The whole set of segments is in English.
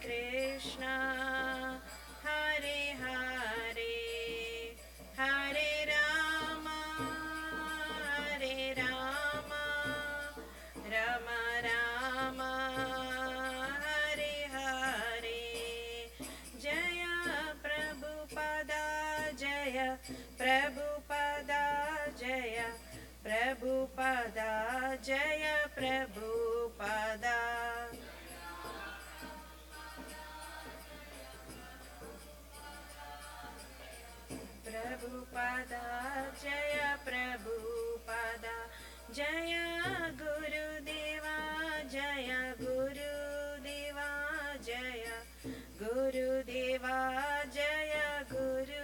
Krishna Hare Hare Hare Rama Rama Rama Hare Hare Jaya Prabhupada Jaya Prabhupada Jaya Prabhupada Jaya Prabhupada Prabhupada Jaya Prabhupada Jaya Gurudeva Jaya Gurudeva Jaya Gurudeva Jaya Gurudeva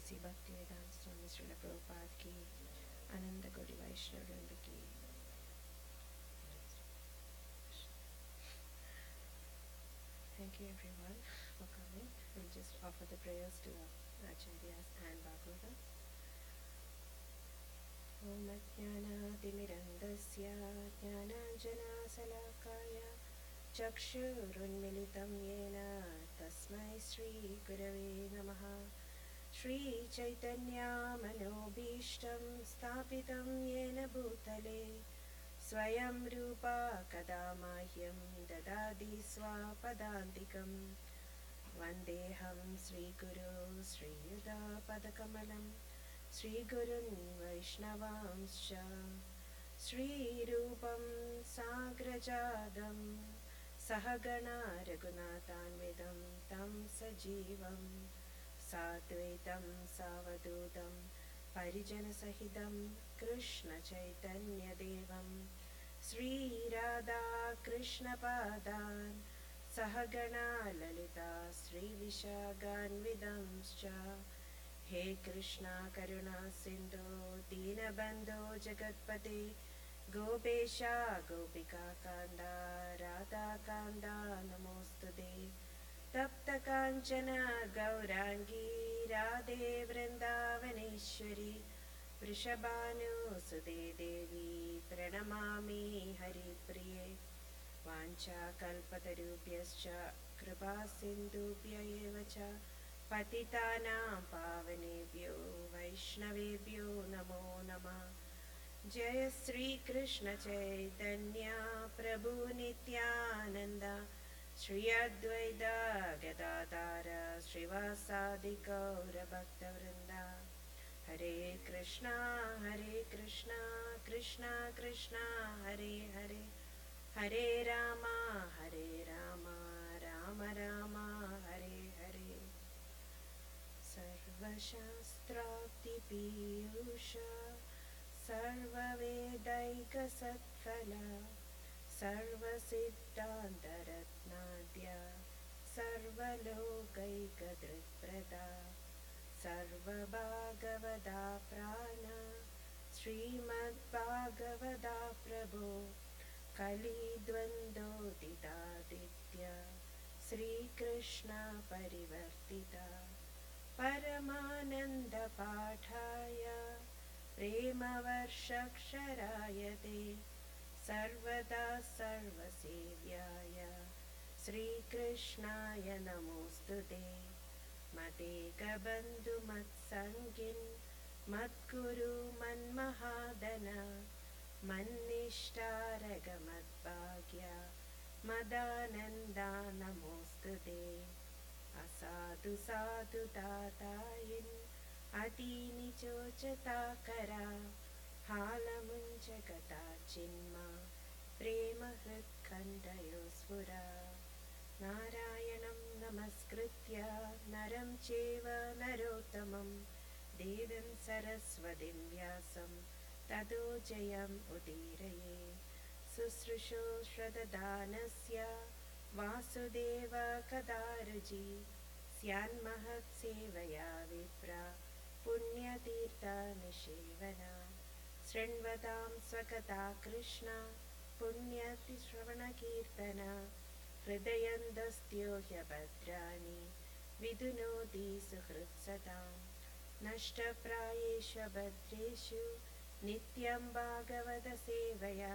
ऐसी भक्ति वेदांत स्वामी श्रील प्रभुपाद की आनंद गौरी वैष्णव वृंद की Thank you everyone for coming. We'll just offer the prayers to Acharyas and Bhagavatas. Om Ajnanaatimirandasya Jnananjanasalakaya Chakshurunmilitam Yena Tasmai Shri Gurave Namaha Shri Chaitanya Manobhishtam Sthapitam Yena Bhutale Swayam Rupa Kadamahyam Dadadi Swapadantikam Vandeham Sri Guru Sri Yuda Padakamalam Sri Gurun Vaishnavamscha Sri Rupam Sagrajadam Sahagana Raghunathanvidam Tam Sajivam Satvaitam Savadutam Parijana Sahidam Krishna Chaitanya Devam Sri Radha Krishna Padan Sahagana Lalita Sri Vishaganvidamscha He Krishna Karuna Sindhu Dinabandhu Jagatpate Gopesha Gopika Kanda Radha Kanda Namostude Tapta Kanchana Gaurangi Radhe Vrindavaneshwari Vrishabhanu Sude Devi Pranamami Hari Priye Vancha Kalpatarubhyascha Kripa Sindhubhya Evacha Patitanam Pavanebhyo Vaishnavebhyo Namo Namah Jaya Sri Krishna Chaitanya Prabhu Nityananda Shri Advaita Gadadara Srivasadi Gaura Bhakta Vrinda Hare Krishna Krishna Krishna Hare Hare Hare Rama Rama Rama Hare Hare Sarvashastrakti Piyusha Sarvavedaika Satphala Sarvasiddhantaratnadya Sarvalokaika Dritprada Sarvabhagavada Prana Srimad Bhagavada Prabhu Kali Dvando Ditaditya Sri Krishna Parivartita Paramananda Pathaya Prema Varshaksharayate Sarvada Sarvasevyaya Sri Krishnaya Namostude Mateka Bandhu Matsangin Matguru Manmahadana Mannishtaraka Madbhagya Madananda Namostude Asadu Sadhu Tatayin Adini Chochatakara Halamunjagata Chinma Prema Hritkandayosvura Narayanam Namaskritya Naram Cheva Narottamam Devim Saraswatim Vyasam Tado Jayam Udiraye Susrusho Shradhadanasya Vasudeva Kadaraji Syan Mahat Sevaya Vipra Punya Tirtha Nishevana Srinvadam Swakata Krishna Punya भक्तिश्रवणकीर्तना हृदयन्दस्त्यो ह्यभद्राणि विदुनोति सुहृत्सताम् नष्टप्रायेषु भद्रेषु नित्यं भागवतसेवया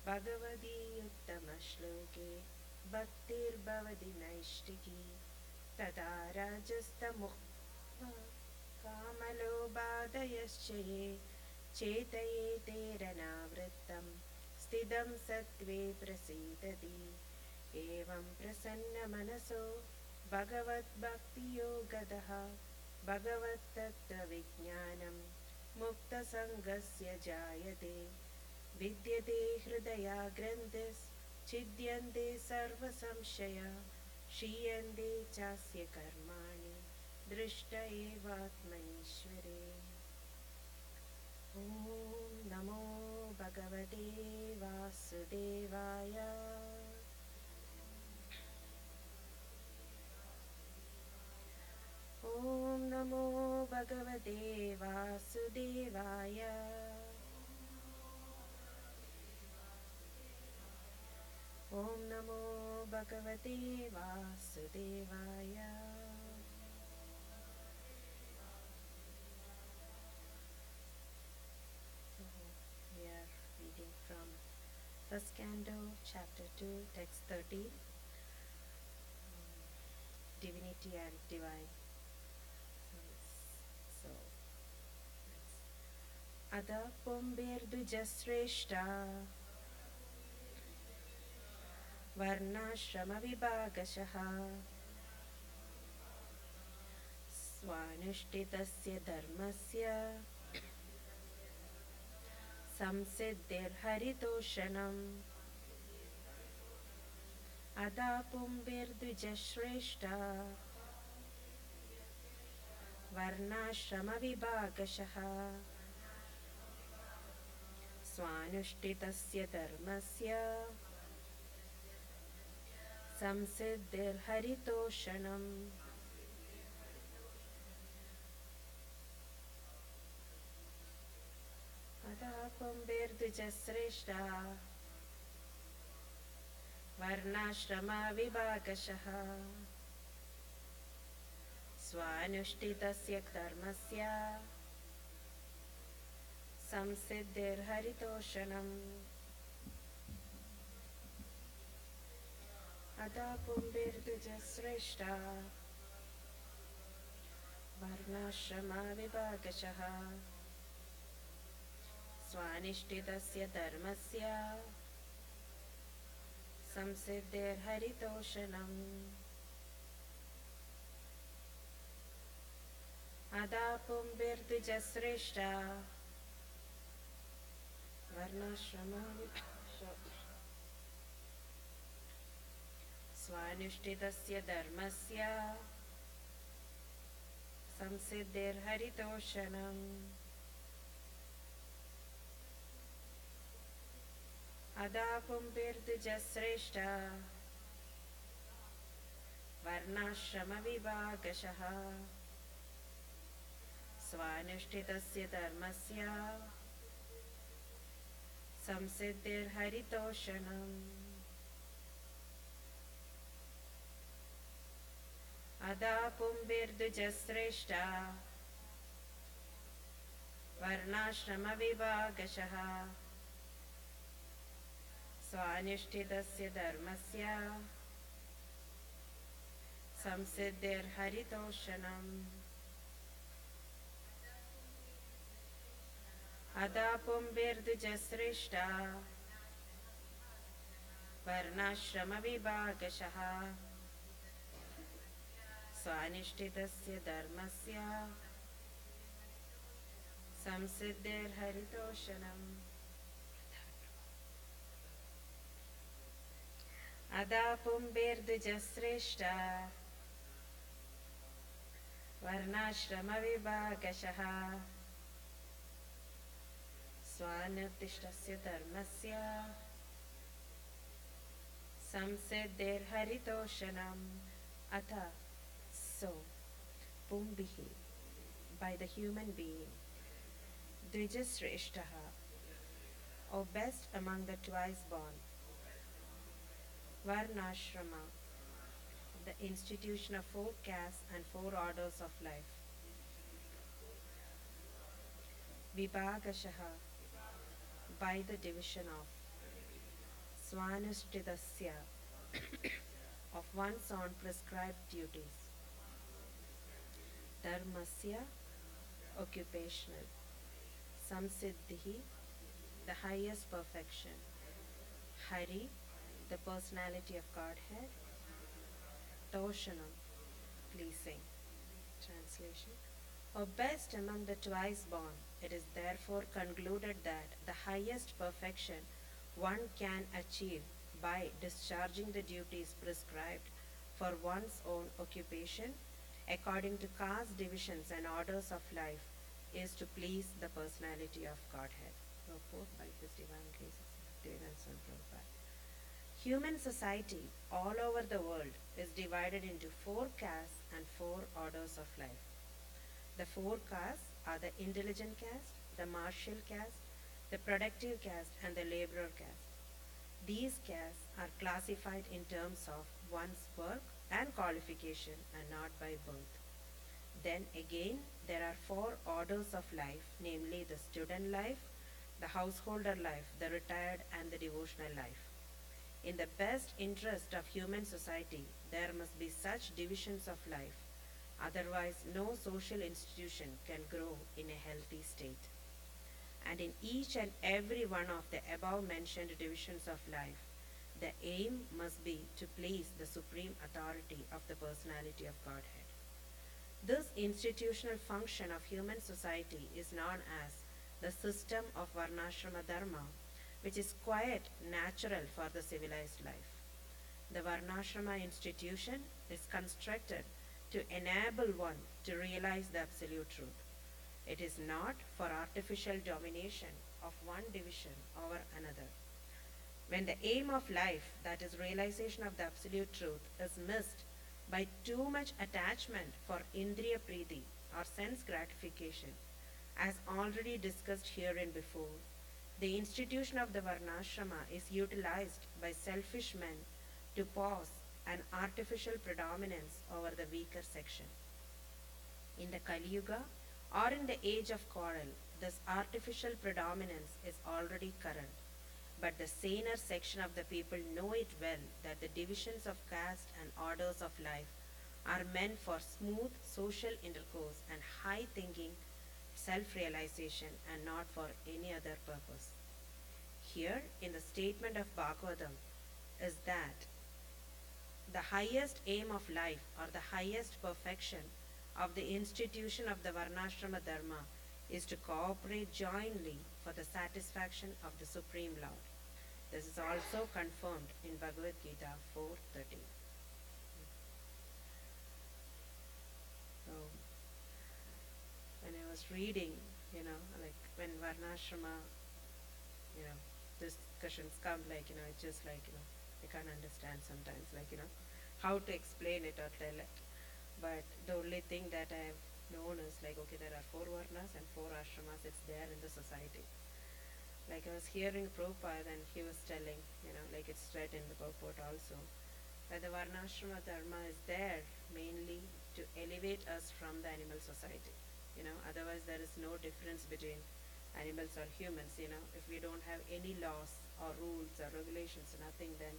भगवती उत्तमश्लोके भक्तिर्भवति नैष्टिकी तदा राजस्तमुक्त्वा कामलोभादयश्च ये चेतयेतेरनावृत्तं स्थितं सत्त्वे प्रसीदति एवं प्रसन्नमनसो भगवद्भक्तियोगदः भगवत्तत्त्वविज्ञानं मुक्तसङ्गस्य जायते विद्यते हृदयाग्रन्थिश्छिद्यन्ते सर्वसंशया क्षीयन्ते चास्य कर्माणि दृष्ट एवात्मनीश्वरे ॐ नमो भगवते वासुदेवाय ॐ नमो भगवते वासुदेवाय ॐ नमो भगवते वासुदेवाय So we are reading from First Canto, Chapter 2, Text 30, Divinity and Divine. So Ada Pumbirduja वर्णाश्रमविभागशः स्वानुष्ठितस्य धर्मस्य संसिद्धिर्हरितोषणम् अदा पुंभिर्द्विजश्रेष्ठा वर्णाश्रमविभागशः स्वानुष्ठितस्य धर्मस्य संसिद्धिर्हरितोषणम् अदा पुंभिर्द्विजश्रेष्ठा वर्णाश्रमविभागशः स्वानुष्ठितस्य धर्मस्य संसिद्धिर्हरितोषणम् अदा पुंभिर्द्विजश्रेष्ठा वर्णाश्रमविभागशः स्वानिष्ठितस्य धर्मस्य संसिद्धिर्हरितोषणम् अदा पुंभिर्द्विजश्रेष्ठा वर्णाश्रमविभागशः स्वानुष्ठितस्य धर्मस्य संसिद्धिर्हरितोषणम् अदा पुंभिर्द्विजश्रेष्ठा वर्णाश्रमविभागशः स्वानुष्ठितस्य धर्मस्य संसिद्धिर्हरितोषणम् अदा पुंभिर्द्विजश्रेष्ठा वर्णाश्रमविभागशः स्वानिष्ठितस्य धर्मस्य संसिद्धिर्हरितोषणम् अदा पुंभिर्द्विजश्रेष्ठा वर्णाश्रमविभागशः स्वानिष्ठितस्य धर्मस्य संसिद्धिर्हरितोषणम् अदा पुंभिर्द्विजश्रेष्ठा वर्णाश्रमविभागशः स्वानिष्ठितस्य धर्मस्य संसिद्धिर्हरितोषणम् अथा So, Pumbihi, by the human being, Dvijasreshtaha, or best among the twice born, Varnashrama, the institution of 4 castes and 4 orders of life. Vibhagashaha, by the division of Swanushtidasya, of one's own prescribed duties. Dharmasya, occupational. Samsiddhi, the highest perfection. Hari, the personality of Godhead. Toshanam, pleasing. Translation. O best among the twice born, it is therefore concluded that the highest perfection one can achieve by discharging the duties prescribed for one's own occupation according to caste divisions and orders of life is to please the personality of Godhead. Purport by His Divine Grace Bhaktivedanta Swami Prabhupada. Human society all over the world is divided into 4 castes and 4 orders of life. The 4 castes are the intelligent caste, the martial caste, the productive caste, and the laborer caste. These castes are classified in terms of one's work and qualification and not by birth. Then again, there are 4 orders of life, namely the student life, the householder life, the retired, and the devotional life. In the best interest of human society, there must be such divisions of life. Otherwise, no social institution can grow in a healthy state. And in each and every one of the above mentioned divisions of life, the aim must be to please the supreme authority of the personality of Godhead. This institutional function of human society is known as the system of Varnashrama Dharma, which is quite natural for the civilized life. The Varnashrama institution is constructed to enable one to realize the absolute truth. It is not for artificial domination of one division over another. When the aim of life, that is realization of the absolute truth, is missed by too much attachment for indriya preeti or sense gratification, as already discussed herein before, the institution of the Varnashrama is utilized by selfish men to pause an artificial predominance over the weaker section. In the Kali Yuga or in the age of quarrel, this artificial predominance is already current, but the saner section of the people know it well that the divisions of caste and orders of life are meant for smooth social intercourse and high thinking, self-realization, and not for any other purpose. Here, in the statement of Bhagavatam, is that the highest aim of life or the highest perfection of the institution of the Varnashrama Dharma is to cooperate jointly for the satisfaction of the Supreme Lord. This is also confirmed in Bhagavad Gita 4:13. So, when I was reading, like when Varnashrama, discussions come, it's just I can't understand sometimes, how to explain it or tell it. But the only thing that I have known is okay, there are 4 varnas and 4 ashramas, it's there in the society. Like I was hearing Prabhupada and he was telling, it's read in the purport also, that the Varnashrama Dharma is there mainly to elevate us from the animal society. Otherwise there is no difference between animals or humans. If we don't have any laws or rules or regulations, nothing, then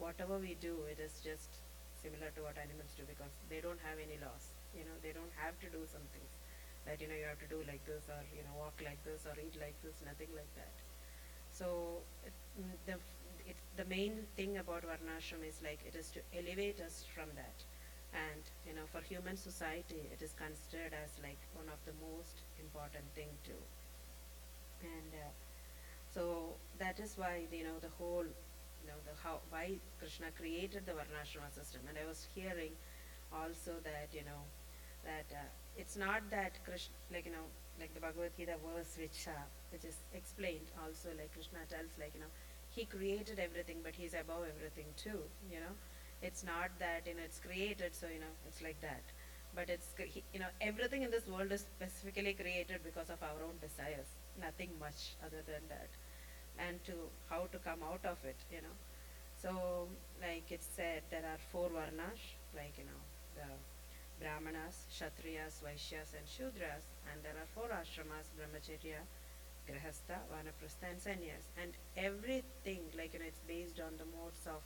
whatever we do, it is just similar to what animals do, because they don't have any laws. They don't have to do some things that you have to do like this, or walk like this, or eat like this, nothing like that. So the main thing about Varnashram is it is to elevate us from that. And for human society, it is considered as one of the most important thing too. And so that is why the whole why Krishna created the Varnashrama system. And I was hearing also that it's not that Krishna, like the Bhagavad Gita verse which is explained also, Krishna tells he created everything, but he's above everything too. It's not that it's created, so it's like that. But it's everything in this world is specifically created because of our own desires, nothing much other than that, and to how to come out of it. So, like it said, there are four varnas, like, the Brahmanas, Kshatriyas, Vaishyas, and Shudras, and there are four ashramas: Brahmacharya, Grihastha, Vanaprastha, and Sannyas. And everything, like, it's based on the modes of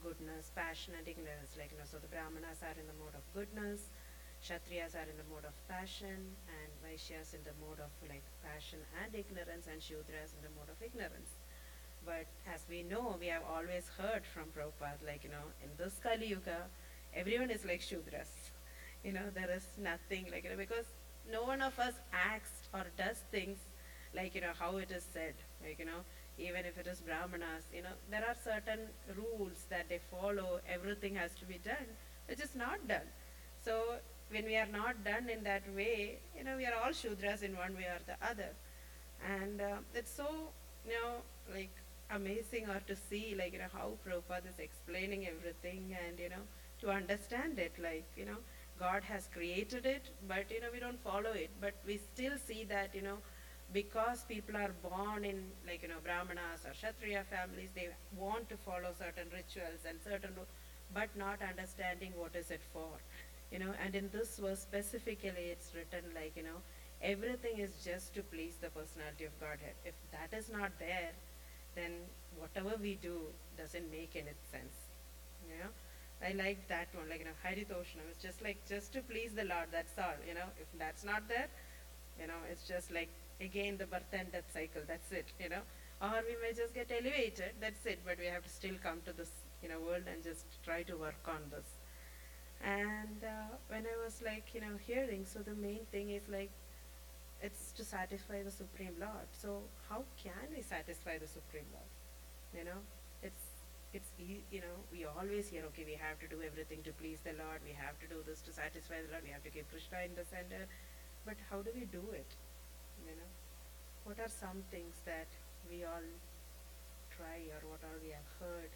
goodness, passion, and ignorance. Like, so the Brahmanas are in the mode of goodness, Kshatriyas are in the mode of passion, and Vaishyas in the mode of like passion and ignorance, and Shudras in the mode of ignorance. But as we know, we have always heard from Prabhupada, like, in this Kali Yuga, everyone is like Shudras. There is nothing, like, because no one of us acts or does things like, how it is said. Like, even if it is Brahmanas, there are certain rules that they follow, everything has to be done, which is not done. So when we are not done in that way, we are all Shudras in one way or the other. And it's so, like amazing or to see, like, how Prabhupada is explaining everything, and, to understand it, like, God has created it, but, we don't follow it. But we still see that, because people are born in, like, Brahmanas or Kshatriya families, they want to follow certain rituals and certain, but not understanding what is it for. And in this verse specifically, it's written like, everything is just to please the personality of Godhead. If that is not there, then whatever we do doesn't make any sense. You know, I like that one, like, Haritoshnam. It's just like, just to please the Lord, that's all. If that's not there, it's just like, again, the birth and death cycle, that's it. Or we may just get elevated, that's it, but we have to still come to this, world and just try to work on this. And when I was like, hearing, so the main thing is like, it's to satisfy the Supreme Lord. So how can we satisfy the Supreme Lord? You know, we always hear, okay, we have to do everything to please the Lord, we have to do this to satisfy the Lord, we have to keep Krishna in the center. But how do we do it? What are some things that we all try, or what all we have heard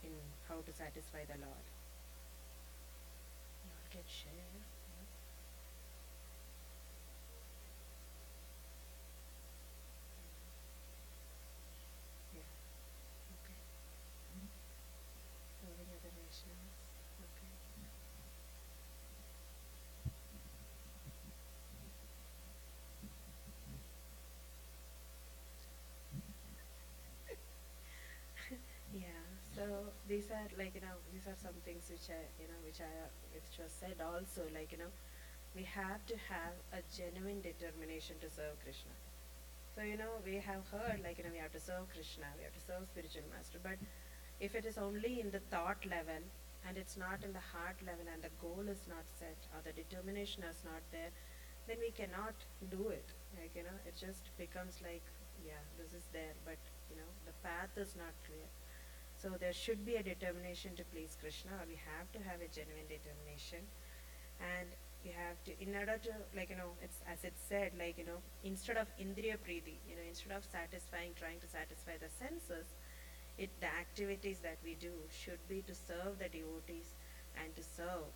in how to satisfy the Lord? You all can share. Any other Vaishnavas? Okay. Yeah. So these are like, these are some things which which was said also, like, we have to have a genuine determination to serve Krishna. So, we have heard, like, we have to serve Krishna, we have to serve spiritual master, but if it is only in the thought level and it's not in the heart level, and the goal is not set or the determination is not there, then we cannot do it. Like, it just becomes like, yeah, this is there, but, the path is not clear. So there should be a determination to please Krishna, or we have to have a genuine determination. And you have to, in order to, like, it's as it said, like, instead of Indriya Preeti, instead of trying to satisfy the senses, the activities that we do should be to serve the devotees and to serve,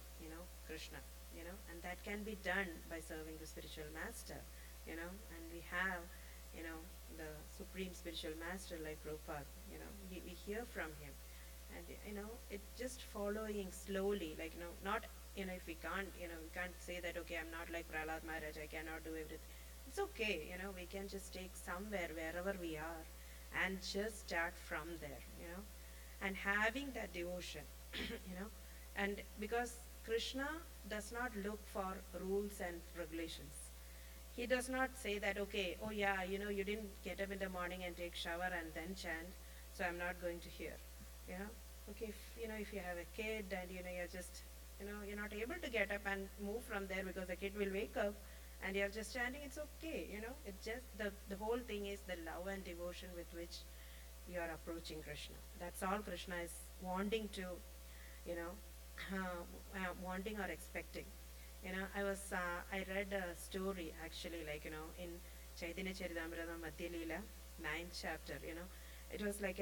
Krishna, and that can be done by serving the spiritual master, and we have, the supreme spiritual master like Prabhupada, we hear from him, and, it just following slowly, like, not, if we can't, we can't say that, okay, I'm not like Prahlad Maharaj, I cannot do everything. It's okay, we can just take somewhere, wherever we are, and just start from there, and having that devotion, and because Krishna does not look for rules and regulations. He does not say that, okay, oh yeah, you didn't get up in the morning and take shower and then chant, so I'm not going to hear. Okay, if you have a kid and, you're just, you're not able to get up and move from there because the kid will wake up and you're just chanting, it's okay, it's just, the whole thing is the love and devotion with which you are approaching Krishna. That's all Krishna is wanting to, wanting or expecting. I read a story actually, like, in Chaitanya Charitamrita Madhya Leela, 9th chapter, it was like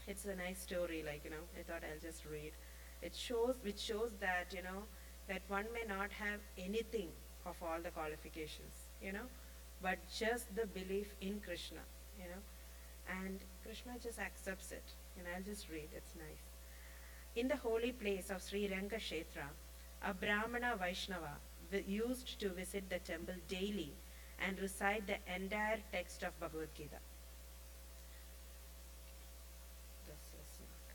it's a nice story, like, I thought I'll just read. Which shows that, that one may not have anything of all the qualifications, but just the belief in Krishna, and Krishna just accepts it. And I'll just read, it's nice. In the holy place of Sri Ranga Kshetra, a Brahmana Vaishnava used to visit the temple daily and recite the entire text of Bhagavad Gita. This is not.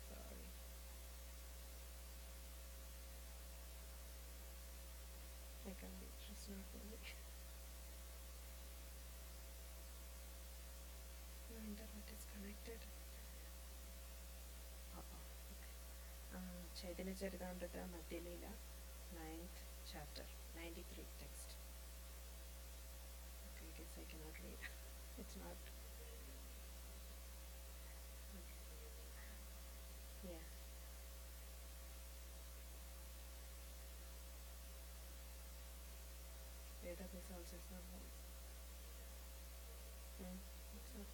Sorry. I can't be, it's not moving. My internet is connected. Chaitanya Charitamrita Madhya Leela, 9th chapter, 93 text. Okay, I guess I cannot read. It's not. Okay. Yeah. Database also is not moving. It's not.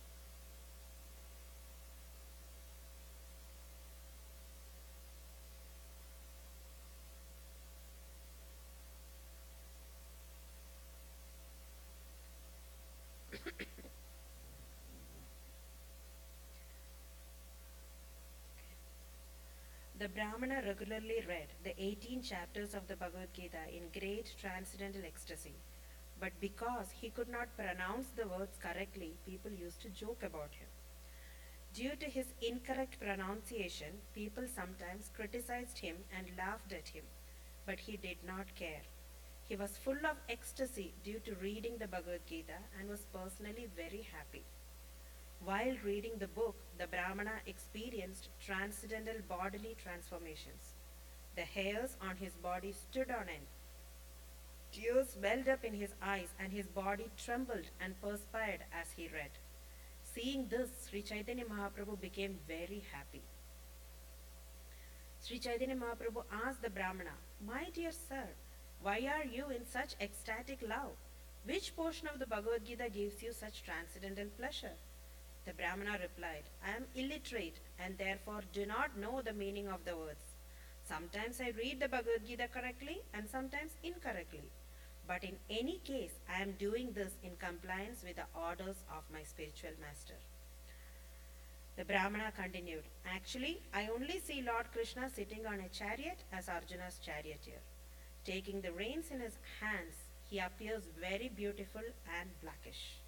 The Brahmana regularly read the 18 chapters of the Bhagavad Gita in great transcendental ecstasy. But because he could not pronounce the words correctly, people used to joke about him. Due to his incorrect pronunciation, people sometimes criticized him and laughed at him, but he did not care. He was full of ecstasy due to reading the Bhagavad Gita and was personally very happy. While reading the book, the Brahmana experienced transcendental bodily transformations. The hairs on his body stood on end. Tears welled up in his eyes and his body trembled and perspired as he read. Seeing this, Sri Chaitanya Mahaprabhu became very happy. Sri Chaitanya Mahaprabhu asked the Brahmana, "My dear sir, why are you in such ecstatic love? Which portion of the Bhagavad Gita gives you such transcendental pleasure?" The Brahmana replied, "I am illiterate and therefore do not know the meaning of the words. Sometimes I read the Bhagavad Gita correctly and sometimes incorrectly. But in any case, I am doing this in compliance with the orders of my spiritual master." The Brahmana continued, "Actually, I only see Lord Krishna sitting on a chariot as Arjuna's charioteer. Taking the reins in his hands, he appears very beautiful and blackish.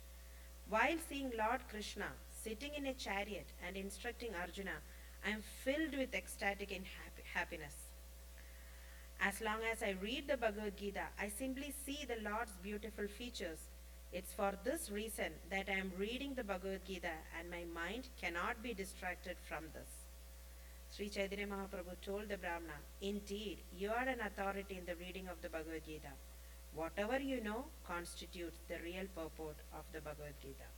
While seeing Lord Krishna sitting in a chariot and instructing Arjuna, I am filled with ecstatic happiness. As long as I read the Bhagavad Gita, I simply see the Lord's beautiful features. It's for this reason that I am reading the Bhagavad Gita and my mind cannot be distracted from this." Sri Chaitanya Mahaprabhu told the Brahmana, "Indeed, you are an authority in the reading of the Bhagavad Gita. Whatever you know constitutes the real purport of the Bhagavad Gita."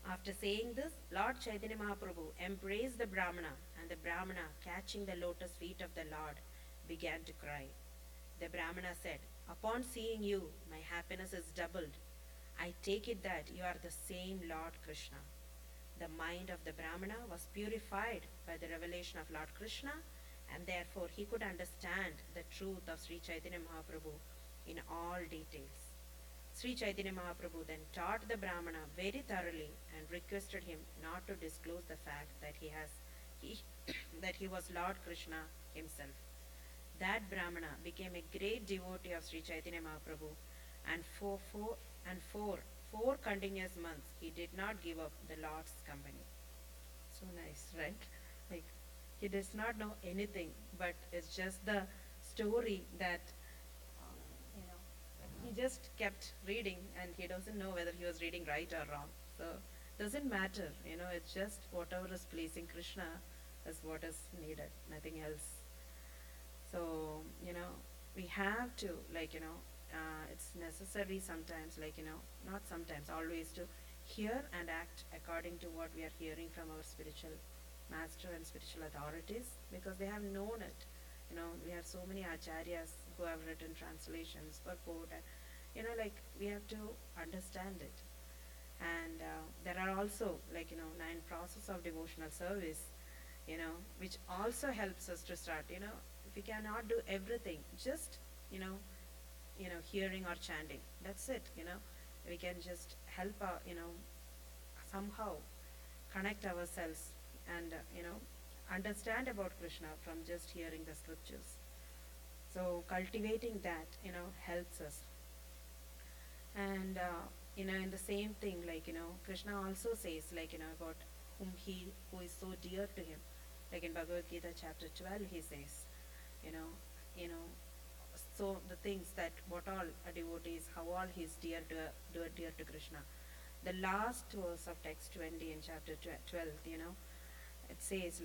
After saying this, Lord Chaitanya Mahaprabhu embraced the Brahmana, and the Brahmana, catching the lotus feet of the Lord, began to cry. The Brahmana said, "Upon seeing you, my happiness is doubled. I take it that you are the same Lord Krishna." The mind of the Brahmana was purified by the revelation of Lord Krishna, and therefore he could understand the truth of Sri Chaitanya Mahaprabhu in all details. Sri Chaitanya Mahaprabhu then taught the Brahmana very thoroughly and requested him not to disclose the fact that that he was Lord Krishna himself. That Brahmana became a great devotee of Sri Chaitanya Mahaprabhu, and for four continuous months he did not give up the Lord's company. So nice, right? Like, he does not know anything, but it's just the story that he just kept reading, and he doesn't know whether he was reading right or wrong. So doesn't matter, it's just whatever is pleasing Krishna is what is needed, nothing else. So we have to, it's necessary sometimes, not sometimes, always, to hear and act according to what we are hearing from our spiritual master and spiritual authorities, because they have known it. We have so many acharyas who have written translations, purport, and we have to understand it. And there are also 9 process of devotional service, which also helps us to start. If we cannot do everything, just hearing or chanting. That's it. We can just help our, somehow connect ourselves and, understand about Krishna from just hearing the scriptures. So cultivating that, helps us. And, in the same thing, Krishna also says, about who is so dear to him. Like in Bhagavad Gita chapter 12, he says, you know, you know, so the things that what all a devotee is, how all he is dear to Krishna. The last verse of text 20 in chapter 12, it says,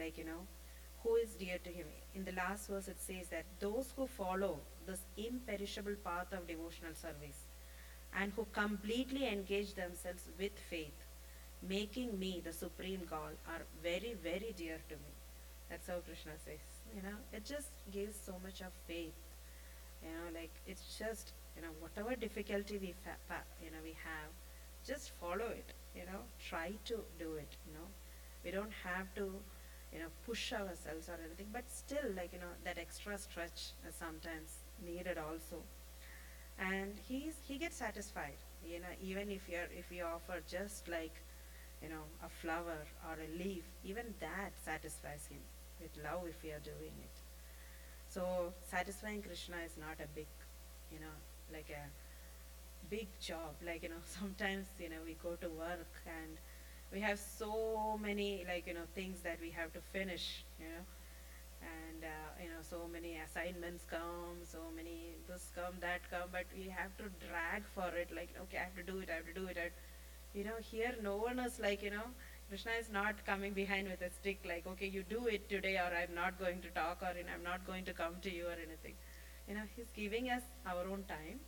who is dear to him. In the last verse, it says that those who follow this imperishable path of devotional service and who completely engage themselves with faith, making me the supreme goal, are very, very dear to me. That's how Krishna says. It just gives so much of faith. It's just, whatever difficulty we have, just follow it. Try to do it. We don't have to, push ourselves or anything, but still, that extra stretch is sometimes needed also. And he gets satisfied. Even if we offer just a flower or a leaf, even that satisfies him with love if we are doing it. So satisfying Krishna is not a big, like a big job. Sometimes, we go to work and we have so many, things that we have to finish, and, so many assignments come, so many this come, that come, but we have to drag for it, okay, I have to do it, here no one is Krishna is not coming behind with a stick okay, you do it today or I'm not going to talk or I'm not going to come to you or anything. He's giving us our own time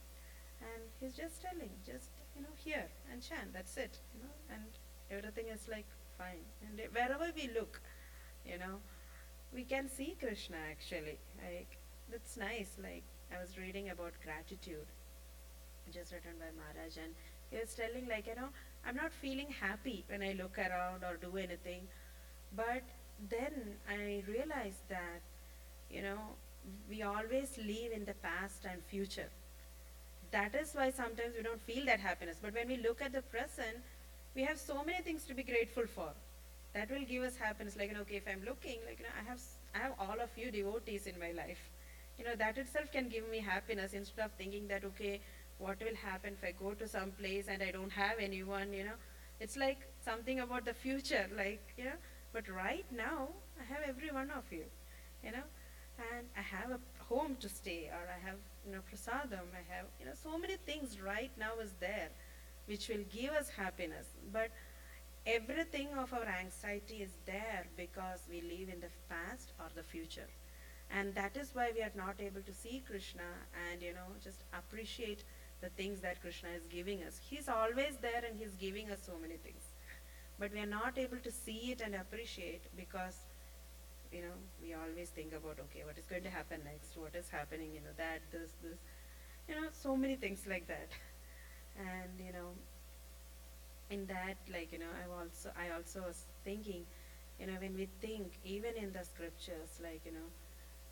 and he's just telling, just, hear and chant, that's it, and everything is fine. And wherever we look, we can see Krishna actually. That's nice. I was reading about gratitude, just written by Maharaj, and he was telling I'm not feeling happy when I look around or do anything, but then I realized that we always live in the past and future. That is why sometimes we don't feel that happiness, but when we look at the present, we have so many things to be grateful for. That will give us happiness. Okay, if I'm looking, I have all of you devotees in my life. That itself can give me happiness instead of thinking that, okay, what will happen if I go to some place and I don't have anyone, It's like something about the future, but right now, I have every one of you, and I have a home to stay, or I have, prasadam, I have, so many things right now is there, which will give us happiness. But everything of our anxiety is there because we live in the past or the future. And that is why we are not able to see Krishna and, just appreciate the things that Krishna is giving us. He's always there and he's giving us so many things. But we are not able to see it and appreciate because, we always think about, okay, what is going to happen next? What is happening, that, this, so many things like that. And, in that, I also was thinking, when we think, even in the scriptures,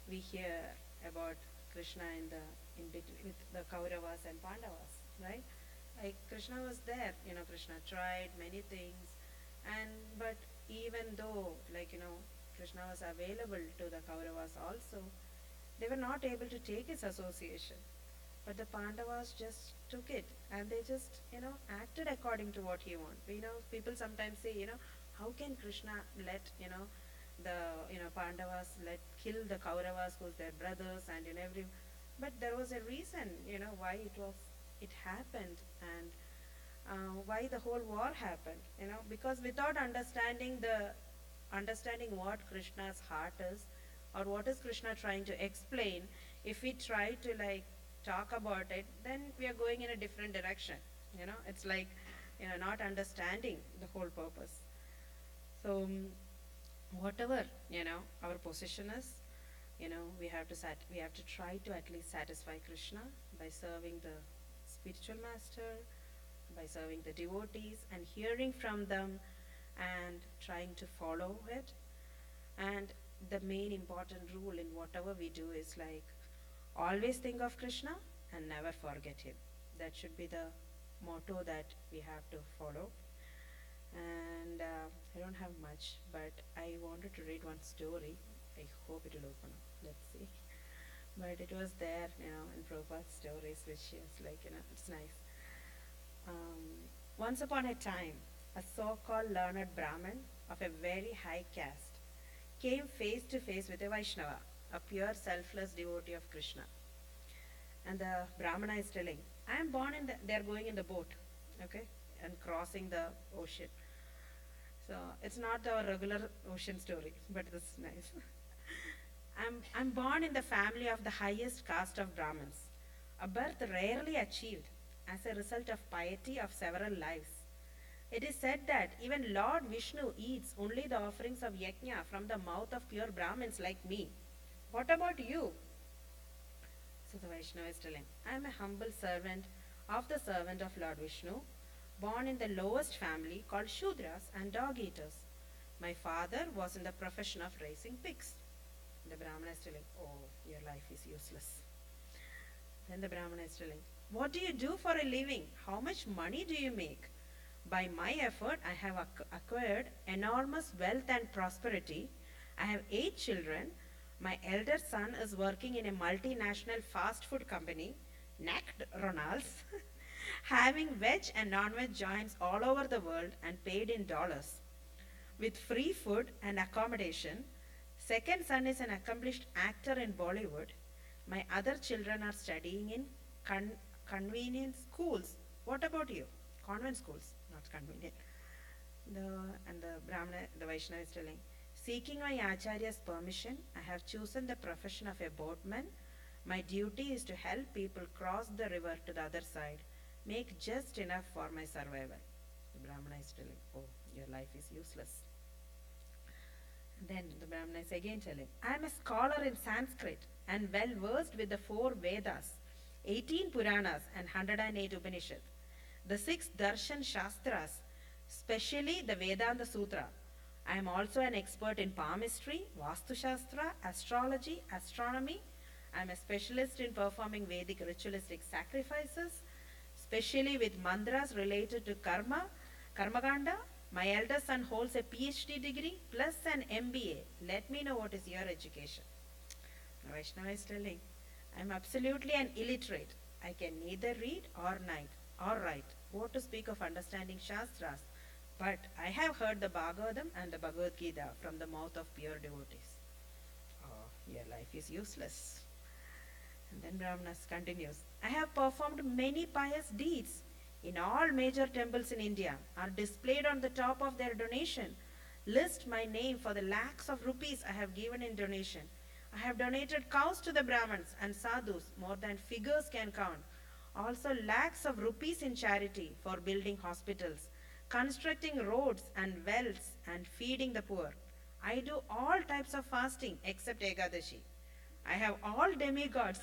we hear about Krishna in between with the Kauravas and Pandavas, right? Krishna was there, Krishna tried many things, but even though, Krishna was available to the Kauravas also, they were not able to take his association. But the Pandavas just took it and they just, acted according to what he wanted. People sometimes say, how can Krishna let, the, Pandavas kill the Kauravas who's their brothers and, but there was a reason, why it happened and why the whole war happened, because without understanding what Krishna's heart is or what is Krishna trying to explain, if we try to talk about it, then we are going in a different direction. It's not understanding the whole purpose. So whatever our position is, we have to try to at least satisfy Krishna by serving the spiritual master, by serving the devotees and hearing from them and trying to follow it. And the main important rule in whatever we do is always think of Krishna and never forget him. That should be the motto that we have to follow. And I don't have much, but I wanted to read one story. I hope it will open up. Let's see. But it was there, in Prabhupada's stories, which is like, it's nice. Once upon a time, a so-called learned Brahmin of a very high caste came face to face with a Vaishnava, a pure selfless devotee of Krishna. And the Brahmana is telling, I am born they're going in the boat, okay, and crossing the ocean. So it's not the regular ocean story, but this is nice. I'm born in the family of the highest caste of Brahmins, a birth rarely achieved as a result of piety of several lives. It is said that even Lord Vishnu eats only the offerings of yajna from the mouth of pure Brahmins like me. What about you? So the Vaishnava is telling, I am a humble servant of the servant of Lord Vishnu, born in the lowest family called Shudras and dog eaters. My father was in the profession of raising pigs. The Brahmana is telling, oh, your life is useless. Then the Brahmana is telling, what do you do for a living? How much money do you make? By my effort, I have acquired enormous wealth and prosperity. I have 8 children. My elder son is working in a multinational fast food company, McDonald's, having veg and non-veg joints all over the world and paid in dollars. With free food and accommodation, second son is an accomplished actor in Bollywood. My other children are studying in convenient schools. What about you? Convent schools, not convenient. The Vaishnava is telling, seeking my Acharya's permission, I have chosen the profession of a boatman. My duty is to help people cross the river to the other side, make just enough for my survival. The Brahmana is telling, oh, your life is useless. Then the Brahmana is again telling, I am a scholar in Sanskrit and well versed with the 4 Vedas, 18 Puranas and 108 Upanishads, the 6 Darshan Shastras, especially the Vedanta Sutra. I am also an expert in palmistry, Vastu Shastra, astrology, astronomy. I am a specialist in performing Vedic ritualistic sacrifices, especially with mantras related to Karmakanda. My elder son holds a PhD degree plus an MBA. Let me know what is your education. Now Vaishnava is telling, I am absolutely an illiterate. I can neither read or write. What to speak of understanding Shastras? But I have heard the Bhagavatam and the Bhagavad Gita from the mouth of pure devotees. Oh, your life is useless. And then Brahmana continues, I have performed many pious deeds in all major temples in India are displayed on the top of their donation. List my name for the lakhs of rupees I have given in donation. I have donated cows to the Brahmins and sadhus, more than figures can count. Also lakhs of rupees in charity for building hospitals, constructing roads and wells and feeding the poor. I do all types of fasting except Ekadashi. I have all demigods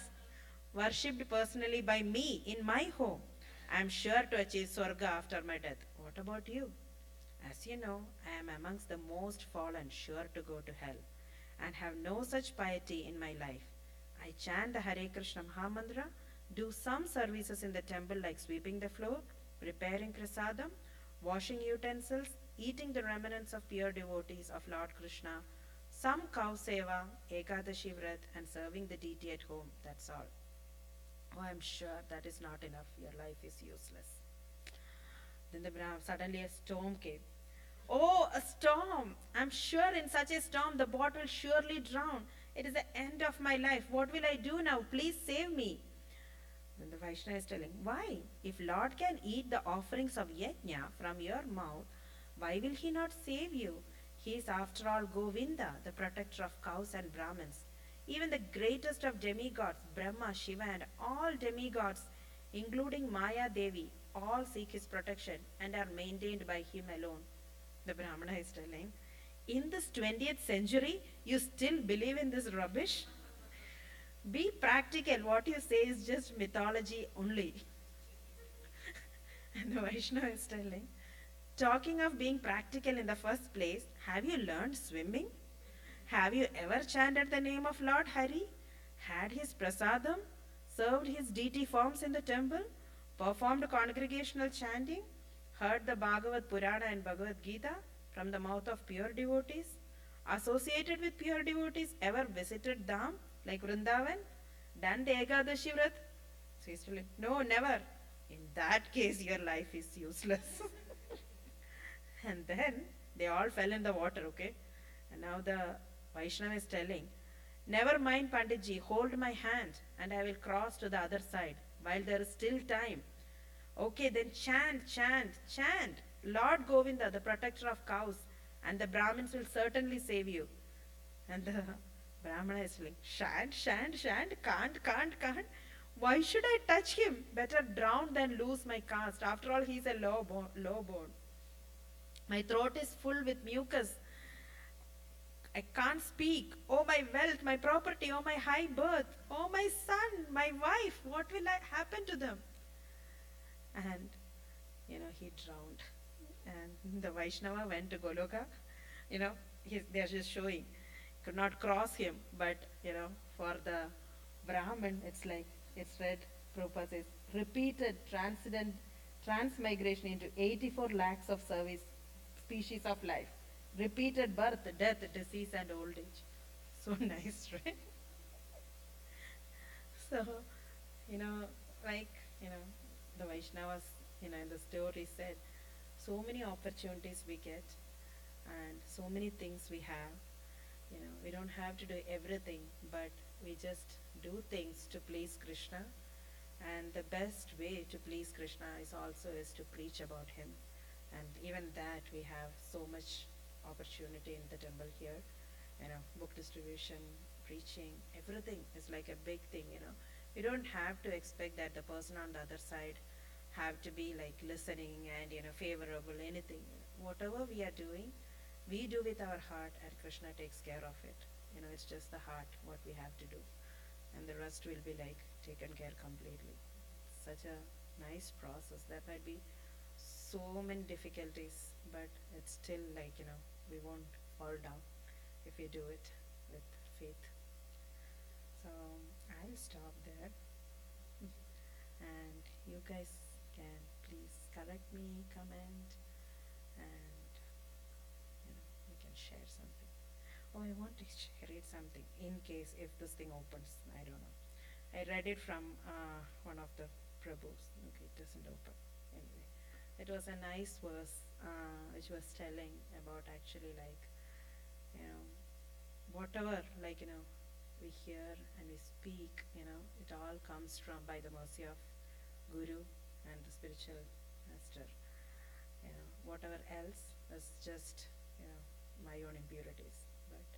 worshipped personally by me in my home. I am sure to achieve Swarga after my death. What about you? As you know, I am amongst the most fallen, sure to go to hell, and have no such piety in my life. I chant the Hare Krishna Mahamantra, do some services in the temple like sweeping the floor, preparing prasadam, washing utensils, eating the remnants of pure devotees of Lord Krishna, some cow seva, Ekadashi Vrat, and serving the deity at home. That's all. Oh, I'm sure that is not enough. Your life is useless. Then suddenly a storm came. Oh, a storm! I'm sure in such a storm the boat will surely drown. It is the end of my life. What will I do now? Please save me. Then the Vaishnava is telling, why? If Lord can eat the offerings of yajna from your mouth, why will he not save you? He is after all Govinda, the protector of cows and Brahmins. Even the greatest of demigods, Brahma, Shiva and all demigods, including Maya Devi, all seek his protection and are maintained by him alone. The Brahmana is telling, in this 20th century, you still believe in this rubbish? Be practical. What you say is just mythology only. And the Vaishnava is telling, talking of being practical in the first place, have you learned swimming? Have you ever chanted the name of Lord Hari? Had his prasadam? served his deity forms in the temple, performed congregational chanting, heard the Bhagavad Purana and Bhagavad Gita from the mouth of pure devotees, associated with pure devotees, ever visited Dham like Vrindavan, done the Ekadashi Vrat? So he's telling, no, never. In that case, your life is useless. And then they all fell in the water, okay? And now the Vaishnava is telling, never mind, Panditji, hold my hand and I will cross to the other side while there is still time. Okay, then chant, chant, chant. Lord Govinda, the protector of cows, and the Brahmins will certainly save you. And the Brahmana is like, chant, chant, chant, can't. Why should I touch him? Better drown than lose my caste. After all, he is a low born. My throat is full with mucus. I can't speak. Oh, my wealth, my property, oh, my high birth, oh, my son, my wife, what will happen to them? And, he drowned. And the Vaishnava went to Goloka. They're just showing. Could not cross him, but, for the Brahman, it's read, Prabhupada says, repeated transmigration into 84 lakhs of service species of life. Repeated birth, death, disease, and old age. So nice, right? So, the Vaishnavas, in the story said, so many opportunities we get and so many things we have. We don't have to do everything, but we just do things to please Krishna. And the best way to please Krishna is to preach about him. And even that we have so much opportunity in the temple here. Book distribution, preaching, everything is like a big thing. We don't have to expect that the person on the other side have to be like listening and favorable, anything. Whatever we are doing, we do with our heart and Krishna takes care of it. It's just the heart what we have to do, and the rest will be like taken care completely. Such a nice process. There might be so many difficulties, but it's still we won't fall down if we do it with faith. So I'll stop there. And you guys can please correct me, comment, and you can share something. Oh, I want to read something in case if this thing opens. I don't know. I read it from one of the Prabhus. Okay, it doesn't open. Anyway, it was a nice verse which was telling about actually whatever we hear and we speak, it all comes from by the mercy of Guru and the spiritual master. Whatever else is just my own impurities. But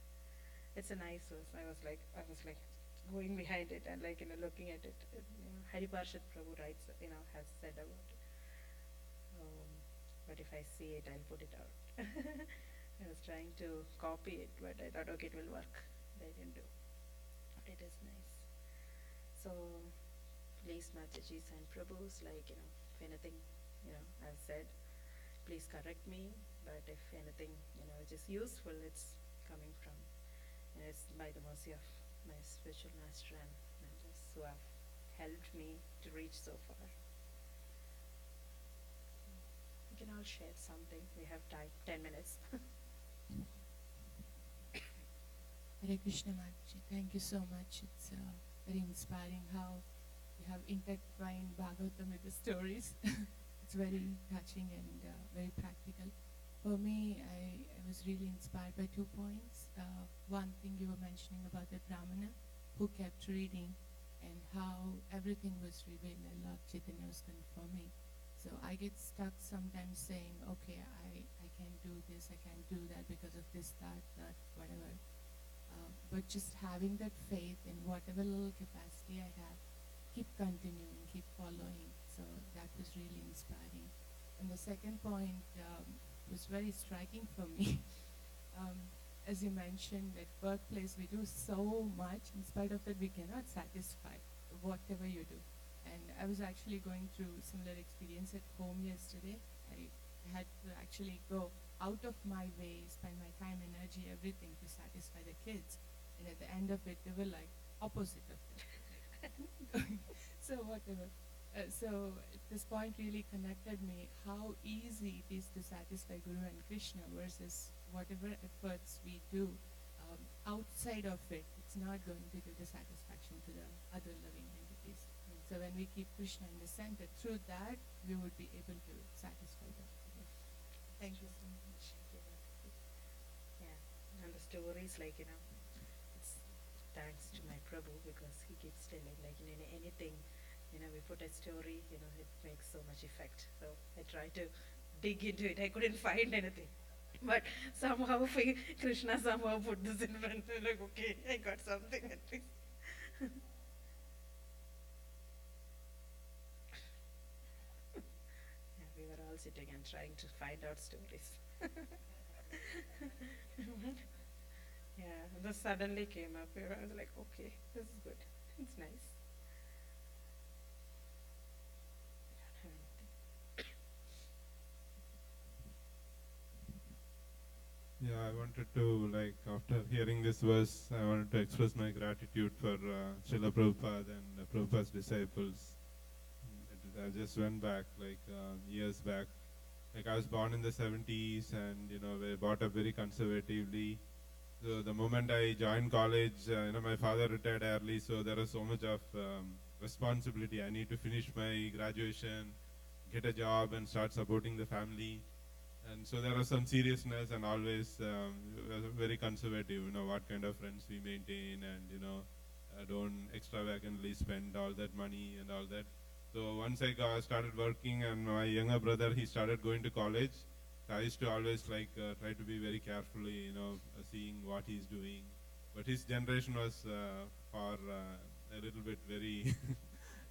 it's a nice verse. I was like going behind it and looking at it. Hari Parshad Prabhu writes, has said about it. But if I see it, I'll put it out. I was trying to copy it, but I thought, okay, it will work. I didn't do. But it is nice. So, please, Matajis and Prabhus, if anything, I've said, please correct me. But if anything, which is useful, it's coming from, it's by the mercy of my spiritual master and mentors who have helped me to reach so far. We can all share something. We have time, 10 minutes. Hare Krishna Mataji, thank you so much. It's very inspiring how you have intertwined Bhagavatam with the stories. It's very touching and very practical. For me, I was really inspired by 2 points. One thing you were mentioning about the Brahmana who kept reading and how everything was revealed and Lord Chaitanya was confirming. So I get stuck sometimes saying, okay, I can't do this, I can't do that because of this, that, whatever. But just having that faith in whatever little capacity I have, keep continuing, keep following. So that was really inspiring. And the second point was very striking for me. As you mentioned, at workplace we do so much, in spite of that we cannot satisfy whatever you do. And I was actually going through similar experience at home yesterday. I had to actually go out of my way, spend my time, energy, everything to satisfy the kids. And at the end of it, they were like opposite of that. So whatever. So this point really connected me how easy it is to satisfy Guru and Krishna versus whatever efforts we do outside of it. It's not going to give the satisfaction to the other living entities. So when we keep Krishna in the center, through that we would be able to satisfy them. Thank you so much. Yeah, and the stories, like, it's thanks to my Prabhu, because he keeps telling, like, in anything, we put a story, it makes so much effect. So I try to dig into it. I couldn't find anything. But somehow Krishna somehow put this in front of me, like, okay, I got something at least. Yeah, we were all sitting and trying to find out stories. Yeah, this suddenly came up. I was like, okay, this is good. It's nice. I don't have anything. Yeah, I wanted to, like, after hearing this verse, I wanted to express my gratitude for Srila Prabhupada and Prabhupada's disciples. I just went back, like, years back. Like, I was born in the 70s, and, we brought up very conservatively. So the moment I joined college, my father retired early, so there was so much of responsibility. I need to finish my graduation, get a job, and start supporting the family. And so there was some seriousness, and always very conservative, what kind of friends we maintain, and, don't extravagantly spend all that money and all that. So once I started working, and my younger brother, he started going to college, I used to always, like, try to be very carefully, seeing what he's doing. But his generation was a little bit very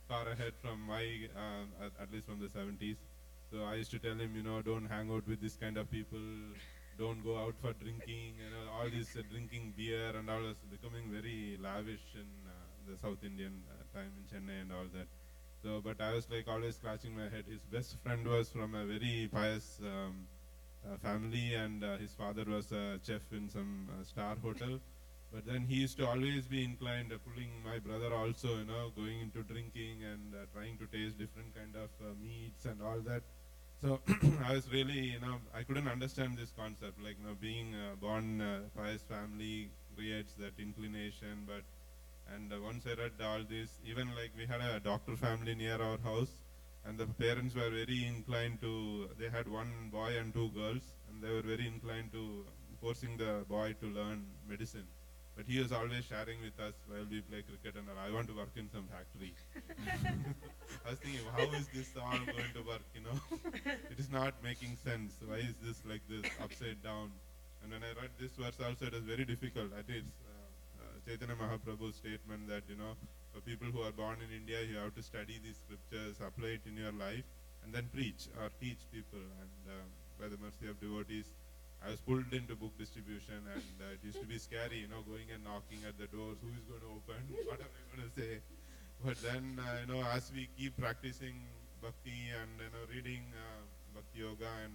far ahead from my, at least from the 70s. So I used to tell him, don't hang out with this kind of people, don't go out for drinking, all this drinking beer and all was becoming very lavish in the South Indian time in Chennai and all that. So, but I was, like, always scratching my head. His best friend was from a very pious family, and his father was a chef in some star hotel. But then he used to always be inclined, pulling my brother also, going into drinking and trying to taste different kind of meats and all that. So I was really, I couldn't understand this concept, like, being born pious family creates that inclination. But and once I read all this, even, like, we had a doctor family near our house, and the parents were very inclined to, they had one boy and two girls, and they were very inclined to forcing the boy to learn medicine. But he was always sharing with us while we play cricket, and I want to work in some factory. I was thinking, how is this all going to work, It is not making sense. Why is this like this, upside down? And when I read this verse also, it was very difficult. I think it's Chaitanya Mahaprabhu's statement that, for people who are born in India, you have to study these scriptures, apply it in your life, and then preach or teach people. And by the mercy of devotees, I was pulled into book distribution, and it used to be scary, going and knocking at the doors. Who is going to open? What am I going to say? But then, as we keep practicing bhakti and, reading bhakti yoga and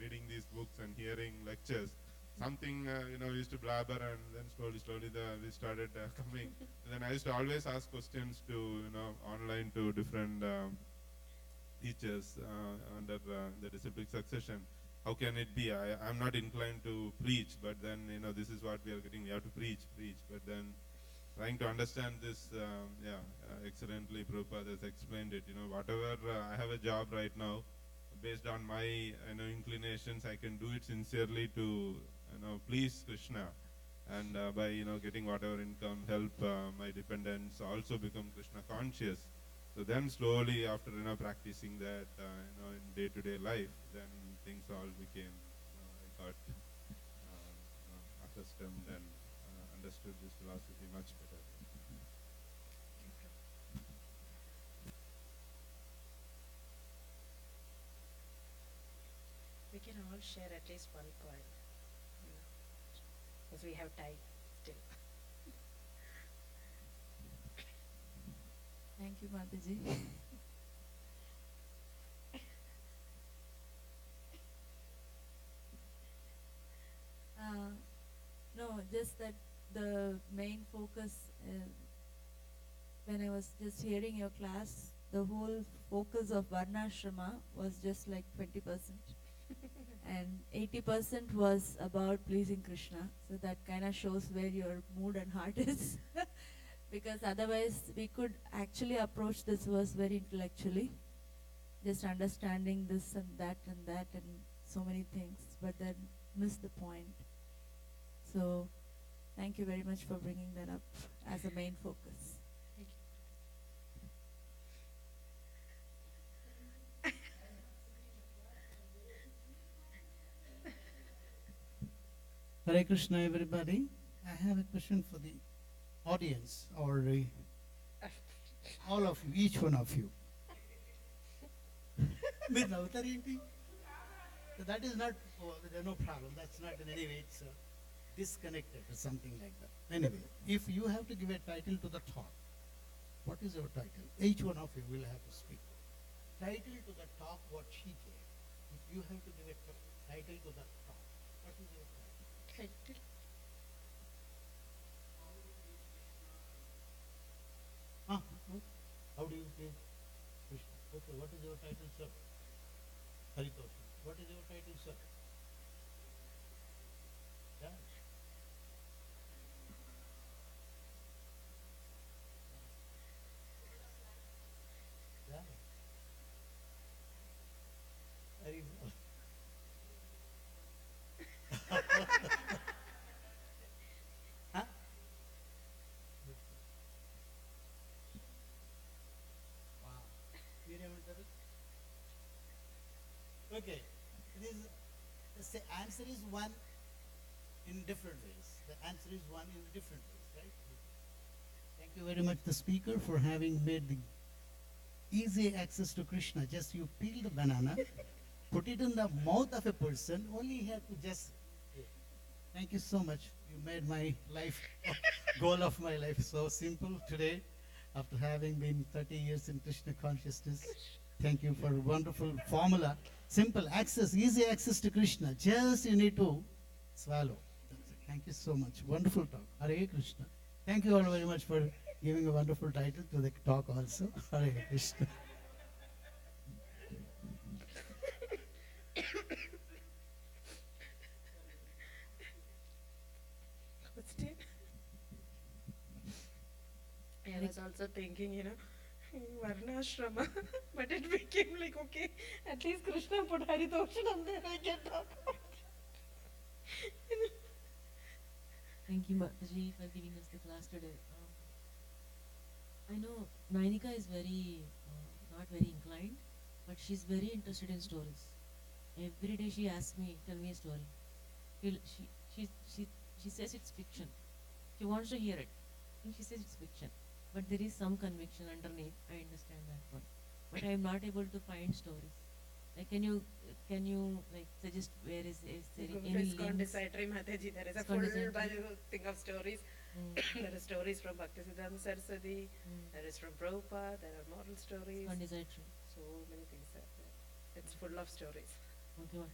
reading these books and hearing lectures, something, we used to blabber, and then slowly we started coming. And then I used to always ask questions to, online to different teachers under the disciplic succession. How can it be? I'm not inclined to preach, but then, this is what we are getting. We have to preach. But then trying to understand this, excellently, Prabhupada has explained it. Whatever, I have a job right now, based on my, inclinations, I can do it sincerely to, please Krishna. And by, getting whatever income, help my dependents also become Krishna conscious. So then slowly after, practicing that, in day-to-day life, then things all became, I got accustomed and understood this philosophy much better. We can all share at least one point, because we have time still. Thank you, Mataji. No, just that the main focus when I was just hearing your class, the whole focus of Varnashrama was just like 20%. And 80% was about pleasing Krishna. So that kind of shows where your mood and heart is. Because otherwise, we could actually approach this verse very intellectually, just understanding this and that and so many things, but then miss the point. So, thank you very much for bringing that up as a main focus. Thank Hare Krishna, everybody. I have a question for the audience, or all of you, each one of you. With Avtarenti? That is not, no problem. That's not in any way it's disconnected or something like that. Anyway, if you have to give a title to the talk, what is your title? Each one of you will have to speak. Title to the talk, what she gave. If you have to give a title to the talk, what is your title? you. Huh? How do you play Krishna? Okay, what is your title, sir? Haritosha. What is your title, sir? Yeah. Yeah. Very well. Huh? Wow. Miriam, okay. It is, the answer is one in different ways. The answer is one in different ways, right? Thank you very much, the speaker, for having made the easy access to Krishna. Just you peel the banana, put it in the mouth of a person, only you have to just. Thank you so much. You made my life, goal of my life so simple today, after having been 30 years in Krishna consciousness. Thank you for a wonderful formula. Simple access, easy access to Krishna. Just you need to swallow. That's it. Thank you so much. Wonderful talk. Hare Krishna. Thank you all very much for giving a wonderful title to the talk also. Hare Krishna. I was also thinking, Varnashrama, but it became like, okay, at least Krishna put Haritoshanam there, I can talk. Thank you, Mataji, for giving us the class today. I know Nainika is not very inclined, but she's very interested in stories. Every day she asks me, tell me a story. She says it's fiction. She wants to hear it. And she says it's fiction. But there is some conviction underneath. I understand that part. But I am not able to find stories. Like, can you like suggest where is there Go to any ISKCON links? Naperville, Mataji. There is a ISKCON full Naperville. thing of stories. There are stories from Bhaktisiddhanta Saraswati. There is from Prabhupada. There are moral stories. Undesirable. So many things are there. It's full of stories. Okay, what?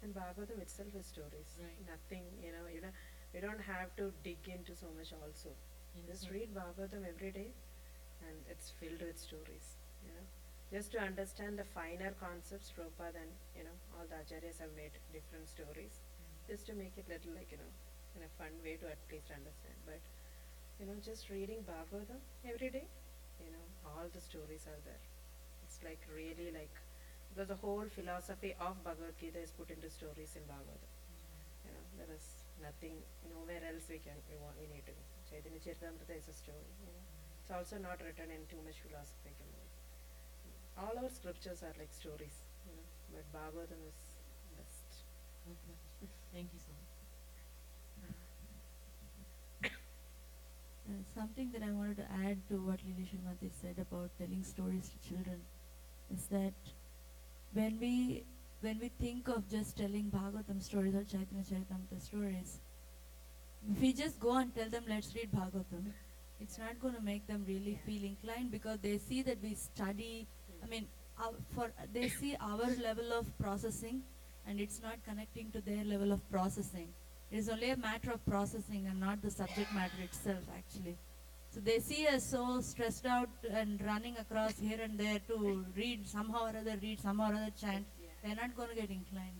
And Bhagavatam itself is stories. Right. Nothing, we don't have to dig into so much also. Just read Bhagavatam every day and it's filled with stories. Just to understand the finer concepts, Prabhupada and, all the acharyas have made different stories. Just to make it little like, in a fun way to at least understand. But, just reading Bhagavatam every day, all the stories are there. It's like really like, because the whole philosophy of Bhagavad Gita is put into stories in Bhagavatam. There is nothing, nowhere else we need to go. Chaitanya Charitamrita is a story. It's also not written in too much philosophical way. All our scriptures are like stories, but Bhagavatam is best. Okay. Thank you so much. Something that I wanted to add to what Lilesvari said about telling stories to children is that when we think of just telling Bhagavatam stories or Chaitanya Charitamrita stories, if we just go and tell them, let's read Bhagavatam, it's not going to make them really feel inclined, because they see that we study, they see our level of processing and it's not connecting to their level of processing. It is only a matter of processing and not the subject matter itself, actually. So they see us so stressed out and running across here and there to read somehow or other chant. Yeah. They're not going to get inclined.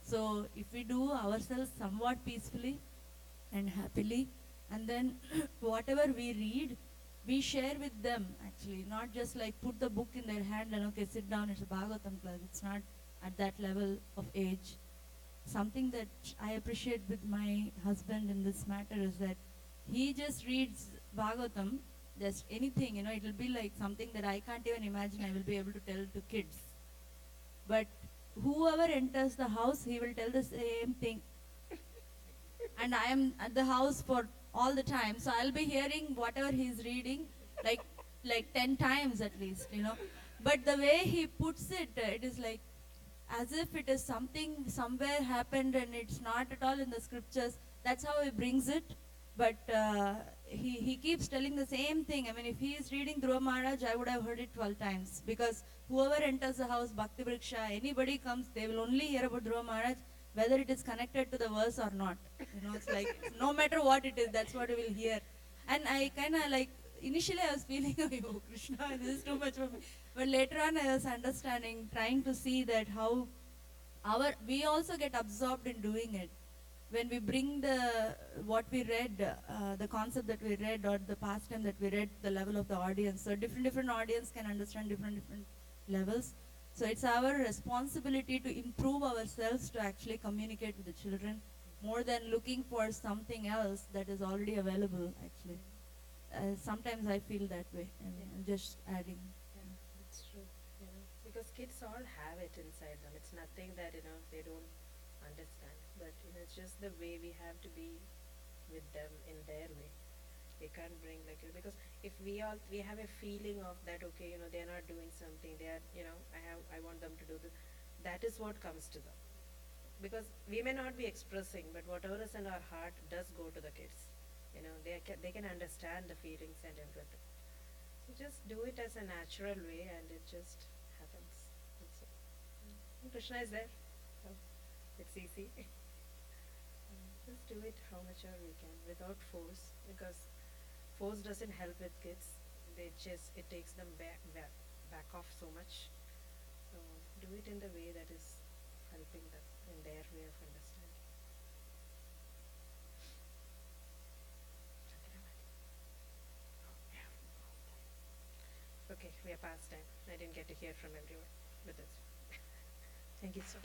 So if we do ourselves somewhat peacefully and happily, and then whatever we read, we share with them actually, not just like put the book in their hand and okay, sit down, it's a Bhagavatam class. It's not at that level of age. Something that I appreciate with my husband in this matter is that he just reads Bhagavatam, just anything, it'll be like something that I can't even imagine I will be able to tell to kids. But whoever enters the house, he will tell the same thing. And I am at the house for all the time, so I'll be hearing whatever he's reading like 10 times at least. But the way he puts it, it is like as if it is something somewhere happened and it's not at all in the scriptures. That's how he brings it. But he keeps telling the same thing. I mean, if he is reading Dhruva Maharaj, I would have heard it 12 times. Because whoever enters the house, Bhakti Vriksha, anybody comes, they will only hear about Dhruva Maharaj, whether it is connected to the verse or not. It's like, no matter what it is, that's what we will hear. And I kind of like, initially I was feeling, oh Krishna, this is too much for me. But later on I was understanding, trying to see that how we also get absorbed in doing it. When we bring what we read, the concept that we read or the pastime that we read, the level of the audience. So different audience can understand different levels. So it's our responsibility to improve ourselves to actually communicate with the children more than looking for something else that is already available actually. Sometimes I feel that way. I'm just adding. Yeah, it's true. Because kids all have it inside them. It's nothing that they don't understand. But it's just the way we have to be with them in their way. We can't bring because if we have a feeling of that, okay, they're not doing something. They are, I want them to do this. That is what comes to them. Because we may not be expressing, but whatever is in our heart does go to the kids. They can understand the feelings and everything. So just do it as a natural way, and it just happens. That's it. And Krishna is there. So it's easy. Just do it how much ever we can without force, because force doesn't help with kids. It takes them back off so much. So do it in the way that is helping them in their way of understanding. Okay, we are past time. I didn't get to hear from everyone, but that's thank you so much.